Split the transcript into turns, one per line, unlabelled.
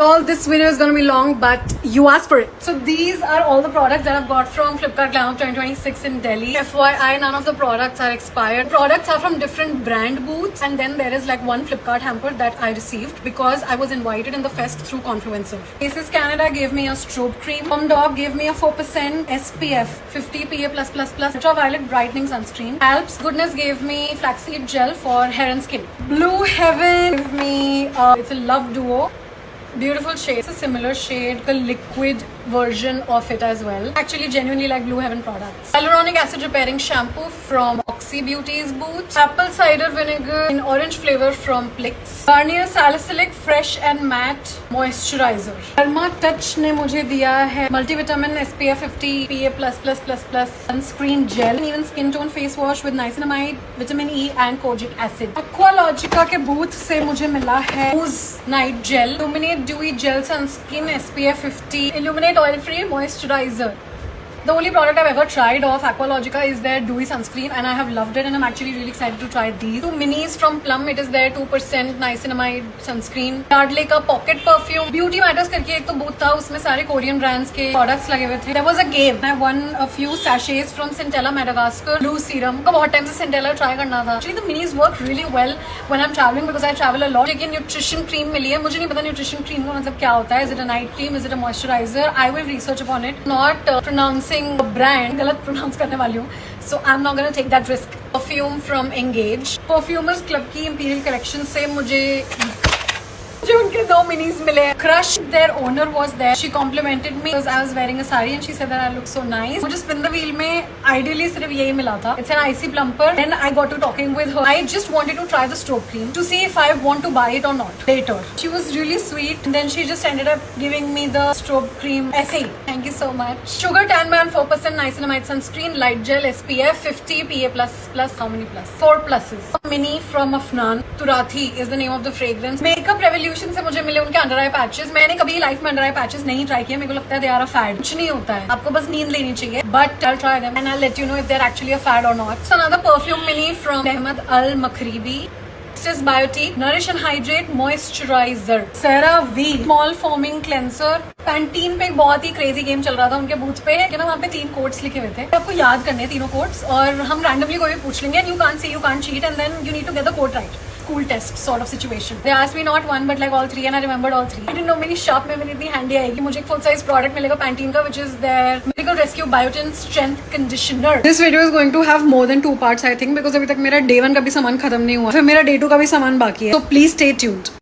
All this video is going to be long, but you asked for it. So these are all the products that I've got from Flipkart Glamour 2026 in Delhi. FYI, none of the products are expired. Products are from different brand booths, and then there is like one Flipkart hamper that I received because I was invited in the fest through Confluencer. Aces Canada gave me a strobe cream. Dog gave me a 4% SPF 50 PA+++ ultraviolet brightening sunscreen. Alps Goodness gave me flaxseed gel for hair and skin. Blue Heaven gave me it's a love duo. Beautiful shade. It's a similar shade, a liquid version of it as well. Actually, genuinely like Blue Heaven products. Hyaluronic acid repairing shampoo from Oxy Beauty's booth. Apple cider vinegar in orange flavor from Plix. Garnier Salicylic fresh and matte moisturizer. Derma Touch ने मुझे दिया है multivitamin SPF 50 PA++++ sunscreen gel and even skin tone face wash with niacinamide, vitamin E and kojic acid. Aqualogica के booth से मुझे मिला है Ooze Night Gel, Illuminate Dewy Gel Sunscreen SPF 50, Illuminate Oil Free Moisturizer. The only product I've ever tried of Aqualogica is their dewy sunscreen, and I have loved it, and I'm actually really excited to try these. Two minis from Plum. It is their 2% niacinamide sunscreen. Yardley का pocket perfume. Beauty Matters करके एक तो booth था, उसमें सारे Korean brands के products लगे हुए थे. There was a game. I won a few sachets from Centella Madagascar Blue Serum. का बहुत time से Centella try करना था. Actually the minis work really well when I'm traveling because I travel a lot. लेकिन nutrition cream मिली है. मुझे नहीं पता nutrition cream का मतलब क्या होता है. Is it a night cream? Is it a moisturizer? I will research upon it. Not pronouncing brand गलत प्रोनाउंस करने वाली हूँ, so I'm not gonna take that risk. Perfume from Engage. Perfumers Club की Imperial Collection से मुझे उनके दो minis मिले. Crush, their owner was there. She complimented me because I was wearing a sari and she said that I look so nice. मुझे Spin the Wheel में ideally सिर्फ यही मिला था. It's an icy plumper. Then I got to talking with her. I just wanted to try the strobe cream to see if I want to buy it or not later. She was really sweet. And then she just ended up giving me the strobe cream essay. Thank you so much. Sugar Tan Man 4% niacinamide sunscreen, light gel SPF 50 PA++. How many plus? 4 pluses. A mini from Afnan. Turathi is the name of the fragrance. Makeup Revolution से मुझे मिले उनके under आई patches. मैंने कभी life में under आई patches नहीं try किया. मेरे को लगता है दे आर अ फैड. कुछ नहीं होता है, आपको बस नींद लेनी चाहिए. But I try them and I let you know if they are actually a fad or not. So another perfume mini from Ahmed Al Maghribi. This Biotique Nourish and Hydrate Moisturizer. CeraVe Small Foaming Cleanser. Pantene पे एक बहुत ही crazy game चल रहा था उनके booth पे कि ना वहाँ पे 3 कोड्स लिखे हुए थे. आपको याद करने हैं तीनों कोड्स और हम रैंडमली कोई भी पूछ लेंगे and you can't see, you can't cheat and then you need to get the code right. Cool test sort of situation. They asked me not one but like all 3 and I remembered all 3. I didn't know मेरी shop में मेरी इतनी handy आएगी. मुझे एक full size product मिलेगा Pantene का, which is their Miracle Rescue Biotin Strength Conditioner. This video is going to have more than 2 parts I think because अभी तक मेरा day 1 का भी सामान खत्म नहीं हुआ, फिर मेरा day 2 का भी सामान बाकी है. So please stay tuned.